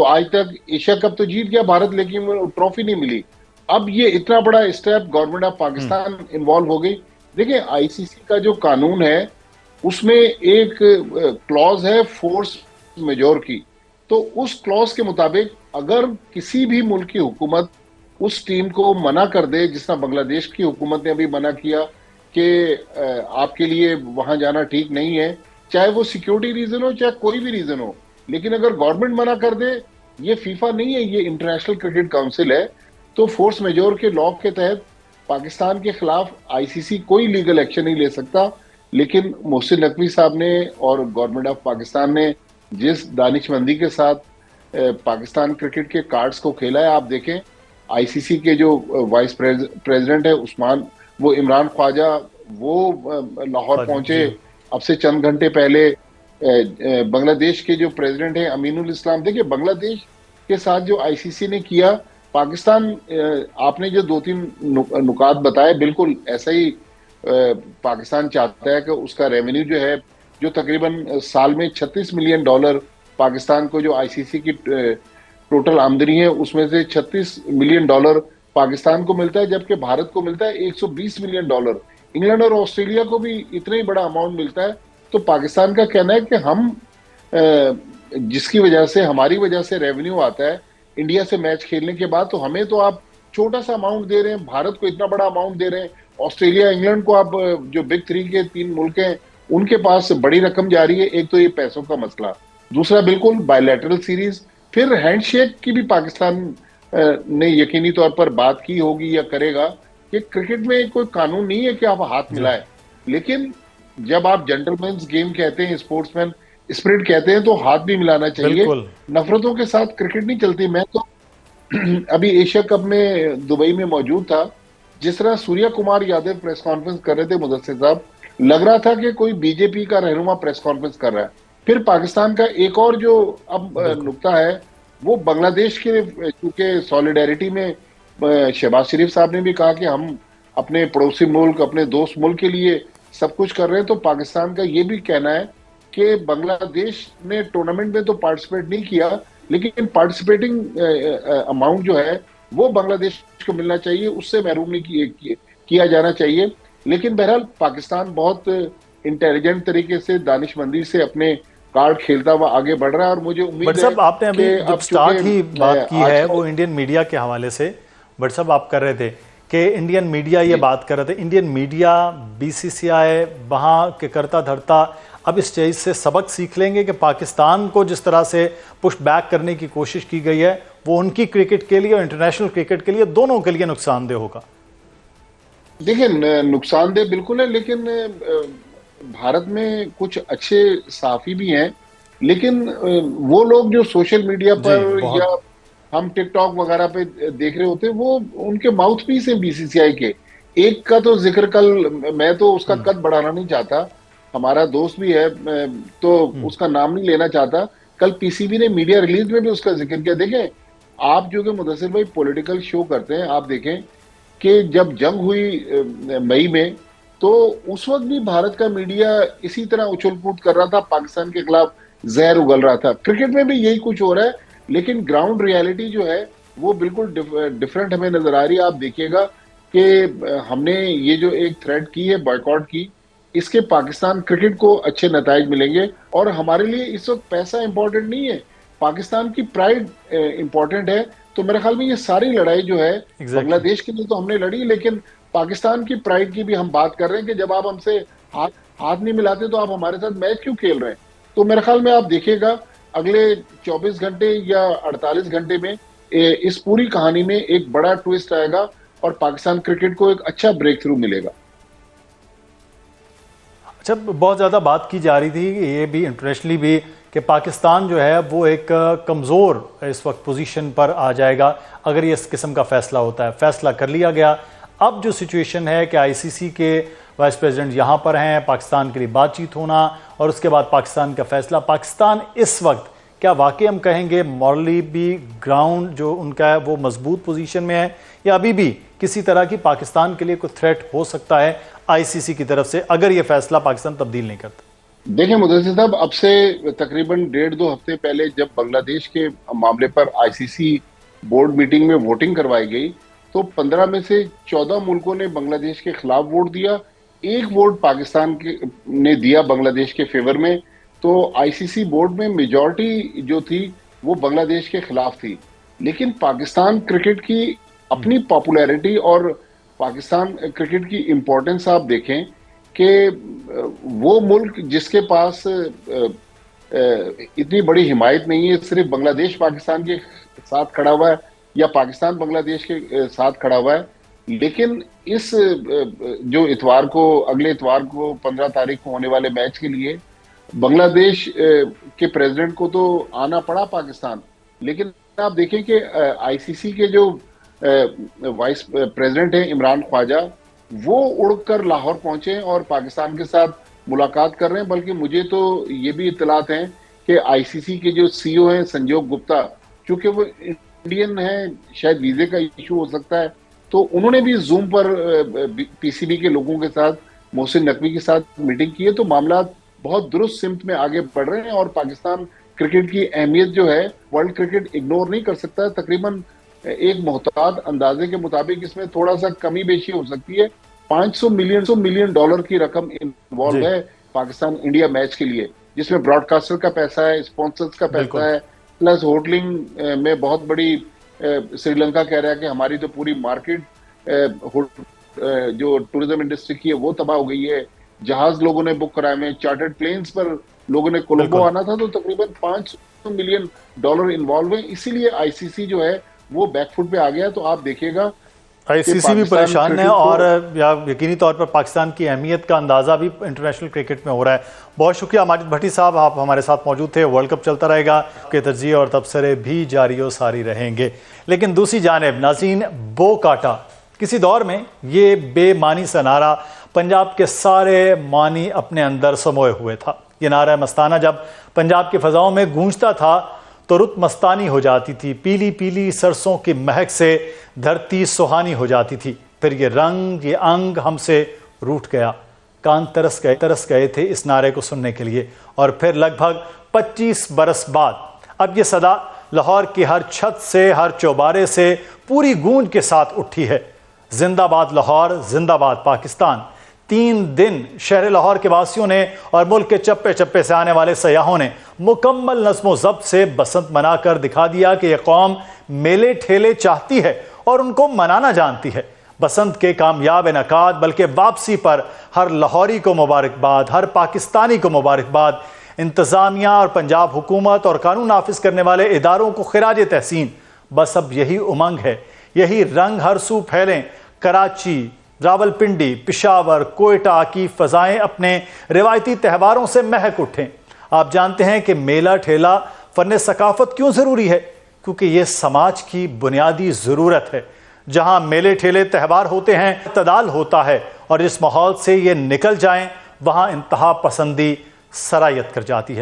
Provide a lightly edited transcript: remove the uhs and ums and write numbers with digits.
तो आज तक एशिया कप तो जीत गया भारत, लेकिन ट्रॉफी नहीं मिली। अब ये इतना बड़ा step government of Pakistan involve हो गई। देखिए आईसीसी का जो कानून है उसमें एक क्लॉज है फोर्स मेजोर की। तो उस क्लॉज के मुताबिक अगर किसी भी मुल्क की हुकूमत उस टीम को मना कर दे, जिस तरह बांग्लादेश की हुकूमत ने अभी मना किया कि आपके लिए वहां जाना ठीक नहीं है, चाहे वो सिक्योरिटी रीजन हो चाहे कोई भी रीजन हो, लेकिन अगर गवर्नमेंट मना कर दे, ये फीफा नहीं है, ये इंटरनेशनल क्रिकेट काउंसिल है, तो फोर्स मेजोर के लॉ के तहत पाकिस्तान के खिलाफ आईसीसी कोई लीगल एक्शन नहीं ले सकता। लेकिन मोहसिन नकवी साहब ने और गवर्नमेंट ऑफ पाकिस्तान ने जिस दानिशमंदी के साथ पाकिस्तान क्रिकेट के कार्ड्स को खेला है, आप देखें आईसीसी के जो वाइस प्रेसिडेंट है उस्मान, वो इमरान ख्वाजा, वो लाहौर पहुंचे अब से चंद घंटे पहले। बांग्लादेश के जो प्रेसिडेंट है अमीनुल इस्लाम, देखिए बांग्लादेश के साथ जो आईसीसी ने किया, पाकिस्तान आपने जो 2-3 नुकात बताए बिल्कुल ऐसा ही पाकिस्तान चाहता है कि उसका रेवेन्यू जो है, जो तकरीबन साल में $36 मिलियन पाकिस्तान को जो आईसीसी की टोटल आमदनी है उसमें से $36 मिलियन पाकिस्तान को मिलता है, जबकि भारत को मिलता है $120 मिलियन। इंग्लैंड और ऑस्ट्रेलिया को भी इतना ही बड़ा अमाउंट मिलता है। तो पाकिस्तान का कहना है कि हम जिसकी वजह से, हमारी वजह से रेवेन्यू आता है इंडिया से मैच खेलने के बाद, तो हमें तो आप छोटा सा अमाउंट दे रहे हैं, भारत को इतना बड़ा अमाउंट दे रहे हैं, ऑस्ट्रेलिया इंग्लैंड को आप जो बिग 3 के 3 मुल्क हैं उनके पास बड़ी रकम जा रही है। एक तो ये पैसों का मसला, दूसरा बिल्कुल बायलैटरल सीरीज, फिर हैंडशेक की भी पाकिस्तान ने यकीनी तौर पर बात की होगी या करेगा कि क्रिकेट में कोई कानून नहीं है कि आप हाथ मिलाएं, लेकिन जब आप जेंटलमैन्स गेम कहते हैं, स्पोर्ट्समैन स्पिरिट कहते हैं, तो हाथ भी मिलाना चाहिए। नफरतों के साथ क्रिकेट नहीं चलती। मैं तो अभी एशिया कप में दुबई में मौजूद था, जिस तरह सूर्या कुमार यादव प्रेस कॉन्फ्रेंस कर रहे थे मुदस्सिर साहब, लग रहा था कि कोई बीजेपी का रहनुमा प्रेस कॉन्फ्रेंस कर रहा है। फिर पाकिस्तान का एक और जो अब नुक्ता है वो बांग्लादेश के, चूंकि सॉलिडेरिटी में शहबाज शरीफ साहब ने भी कहा कि हम अपने पड़ोसी मुल्क, अपने दोस्त मुल्क के लिए सब कुछ कर रहे हैं, तो पाकिस्तान का ये भी कहना है कि बांग्लादेश ने टूर्नामेंट में तो पार्टिसिपेट नहीं किया, लेकिन पार्टिसिपेटिंग अमाउंट जो है वो बांग्लादेश को मिलना चाहिए, उससे महरूम नहीं किया जाना चाहिए। लेकिन बहरहाल पाकिस्तान बहुत इंटेलिजेंट तरीके से, दानिशमंदी से अपने कार्ड खेलता हुआ आगे बढ़ रहा है। और मुझे उम्मीद है आपने अभी जब स्टार्ट ही बात की है वो इंडियन मीडिया के हवाले से, बट साहब आप कर रहे थे कि इंडियन मीडिया ये बात कर रहे थे, इंडियन मीडिया, बीसीसीआई वहाँ के करता धरता अब इस चीज़ से सबक सीख लेंगे कि पाकिस्तान को जिस तरह से पुश बैक करने की कोशिश की गई है वो उनकी क्रिकेट के लिए और इंटरनेशनल क्रिकेट के लिए, दोनों के लिए नुकसानदेह होगा। देखिए नुकसानदेह बिल्कुल है, लेकिन भारत में कुछ अच्छे सहाफी भी हैं, लेकिन वो लोग जो सोशल मीडिया पर या हम टिकटॉक वगैरह पे देख रहे होते हैं, वो उनके माउथ पीस हैं बीसीसीआई के। एक का तो जिक्र कल, मैं तो उसका कद बढ़ाना नहीं चाहता, हमारा दोस्त भी है तो उसका नाम नहीं लेना चाहता, कल पीसीबी ने मीडिया रिलीज में भी उसका जिक्र किया। देखें आप जो कि मुदस्सिर भाई पॉलिटिकल शो करते हैं, आप देखें कि जब जंग हुई मई में, तो उस वक्त भी भारत का मीडिया इसी तरह उछल कूद कर रहा था, पाकिस्तान के खिलाफ जहर उगल रहा था। क्रिकेट में भी यही कुछ हो रहा है, लेकिन ग्राउंड रियलिटी जो है वो बिल्कुल डिफरेंट हमें नजर आ रही है। आप देखिएगा कि हमने ये जो एक थ्रेड की है बॉयकॉट की, इसके पाकिस्तान क्रिकेट को अच्छे नताइज मिलेंगे। और हमारे लिए इस वक्त पैसा इंपॉर्टेंट नहीं है, पाकिस्तान की प्राइड इंपॉर्टेंट है। तो मेरे ख्याल में ये सारी लड़ाई जो है बांग्लादेश के लिए तो हमने लड़ी, लेकिन पाकिस्तान की प्राइड की भी हम बात कर रहे हैं कि जब आप हमसे हाथ नहीं मिलाते तो आप हमारे साथ मैच क्यों खेल रहे हैं। तो मेरे ख्याल में आप देखिएगा अगले 24 घंटे या 48 घंटे में इस पूरी कहानी में एक बड़ा ट्विस्ट आएगा और पाकिस्तान क्रिकेट को एक अच्छा ब्रेक थ्रू मिलेगा। अच्छा, बहुत ज़्यादा बात की जा रही थी ये भी इंटरनेशनली भी कि पाकिस्तान जो है वो एक कमज़ोर इस वक्त पोजीशन पर आ जाएगा अगर ये इस किस्म का फ़ैसला होता है। फ़ैसला कर लिया गया, अब जो सिचुएशन है कि आईसीसी के वाइस प्रेसिडेंट यहाँ पर हैं, पाकिस्तान के लिए बातचीत होना और उसके बाद पाकिस्तान का फ़ैसला। पाकिस्तान इस वक्त क्या वाकई हम कहेंगे मॉरली भी ग्राउंड जो उनका है वो मजबूत पोजीशन में है, या अभी भी किसी तरह की पाकिस्तान के लिए कोई थ्रेट हो सकता है आईसीसी की तरफ से अगर ये फैसला पाकिस्तान तब्दील नहीं करता? देखिए मुदस्सिर साहब, अब से तकरीबन 1.5-2 हफ्ते पहले जब बांग्लादेश के मामले पर आईसीसी बोर्ड मीटिंग में वोटिंग करवाई गई, तो 15 में से 14 मुल्कों ने बांग्लादेश के खिलाफ वोट दिया। एक वोट पाकिस्तान के ने दिया बांग्लादेश के फेवर में। तो आईसीसी बोर्ड में मेजॉरिटी जो थी वो बांग्लादेश के खिलाफ थी। लेकिन पाकिस्तान क्रिकेट की अपनी पॉपुलैरिटी और पाकिस्तान क्रिकेट की इंपॉर्टेंस आप देखें कि वो मुल्क जिसके पास इतनी बड़ी हिमायत नहीं है, सिर्फ बांग्लादेश पाकिस्तान के साथ खड़ा हुआ है या पाकिस्तान बांग्लादेश के साथ खड़ा हुआ है। लेकिन इस जो इतवार को, अगले इतवार को 15 तारीख को होने वाले मैच के लिए बांग्लादेश के प्रेसिडेंट को तो आना पड़ा पाकिस्तान। लेकिन आप देखें कि आईसीसी के जो वाइस प्रेसिडेंट हैं इमरान ख्वाजा, वो उड़कर लाहौर पहुंचे और पाकिस्तान के साथ मुलाकात कर रहे हैं। बल्कि मुझे तो ये भी इत्तलात हैं कि आईसीसी के जो सीईओ हैं संजोग गुप्ता, चूंकि वो इंडियन हैं, शायद वीजे का इशू हो सकता है, तो उन्होंने भी जूम पर पीसीबी के लोगों के साथ, मोहसिन नकवी के साथ मीटिंग की है। तो मामला बहुत दुरुस्त सिमत में आगे बढ़ रहे हैं और पाकिस्तान क्रिकेट की अहमियत जो है वर्ल्ड क्रिकेट इग्नोर नहीं कर सकता। तकरीबन एक मोहतात अंदाजे के मुताबिक इसमें थोड़ा सा कमी बेशी हो सकती है। 500 मिलियन डॉलर की रकम इन्वॉल्व है पाकिस्तान इंडिया मैच के लिए, जिसमें ब्रॉडकास्टर का पैसा है, स्पॉन्सर्स का पैसा है, प्लस होटलिंग में बहुत बड़ी श्रीलंका कह रहा है कि हमारी तो पूरी मार्केट जो टूरिज्म इंडस्ट्री की है वो तबाह हो गई है। जहाज लोगों ने बुक कराए हैं, चार्टर्ड प्लेन्स पर लोगों ने कोलंबो आना था। तो तकरीबन 500 मिलियन डॉलर इन्वॉल्व है, इसीलिए आईसीसी जो है वो बैकफुट पे आ गया। तो आप देखिएगा आईसीसी भी परेशान है और यकीनी तौर पर पाकिस्तान की अहमियत का अंदाजा भी इंटरनेशनल क्रिकेट में हो रहा है। बहुत शुक्रिया माजिद भट्टी साहब, आप हमारे साथ मौजूद थे। वर्ल्ड कप चलता रहेगा, आपके तज्जिए और तबसरे भी जारी और सारी रहेंगे। लेकिन दूसरी जानिब नाज़रीन, बो काटा, किसी दौर में ये बेमानी सा नारा पंजाब के सारे मानी अपने अंदर समोए हुए था। ये नारा मस्ताना जब पंजाब की फ़ज़ाओं में गूंजता था तो रुत मस्तानी हो जाती थी। पीली पीली सरसों की महक से धरती सुहानी हो जाती थी। फिर ये रंग, ये अंग हमसे रूठ गया। कान तरस गए थे इस नारे को सुनने के लिए। और फिर लगभग 25 बरस बाद अब ये सदा लाहौर की हर छत से, हर चौबारे से पूरी गूंज के साथ उठी है। जिंदाबाद लाहौर, जिंदाबाद पाकिस्तान। 3 दिन शहर लाहौर के वासियों ने और मुल्क के चप्पे चप्पे से आने वाले सयाहों ने मुकम्मल नज़्म ज़ब्त से बसंत मनाकर दिखा दिया कि यह कौम मेले ठेले चाहती है और उनको मनाना जानती है। बसंत के कामयाब इनकाद बल्कि वापसी पर हर लाहौरी को मुबारकबाद, हर पाकिस्तानी को मुबारकबाद। इंतज़ामिया और पंजाब हुकूमत और कानून नाफिज करने वाले इदारों को खिराज तहसीन। बस अब यही उमंग है, यही रंग हर सू फैलें। कराची, रावलपिंडी, पिशावर, कोयटा की फ़ज़ाएँ अपने रिवायती त्यौहारों से महक उठें। आप जानते हैं कि मेला ठेला फ़न सकाफ़त क्यों ज़रूरी है? क्योंकि ये समाज की बुनियादी ज़रूरत है। जहाँ मेले ठेले त्यौहार होते हैं, इत्तेदाल होता है और जिस माहौल से ये निकल जाएं, वहाँ इंतहा पसंदी सरायत कर जाती है।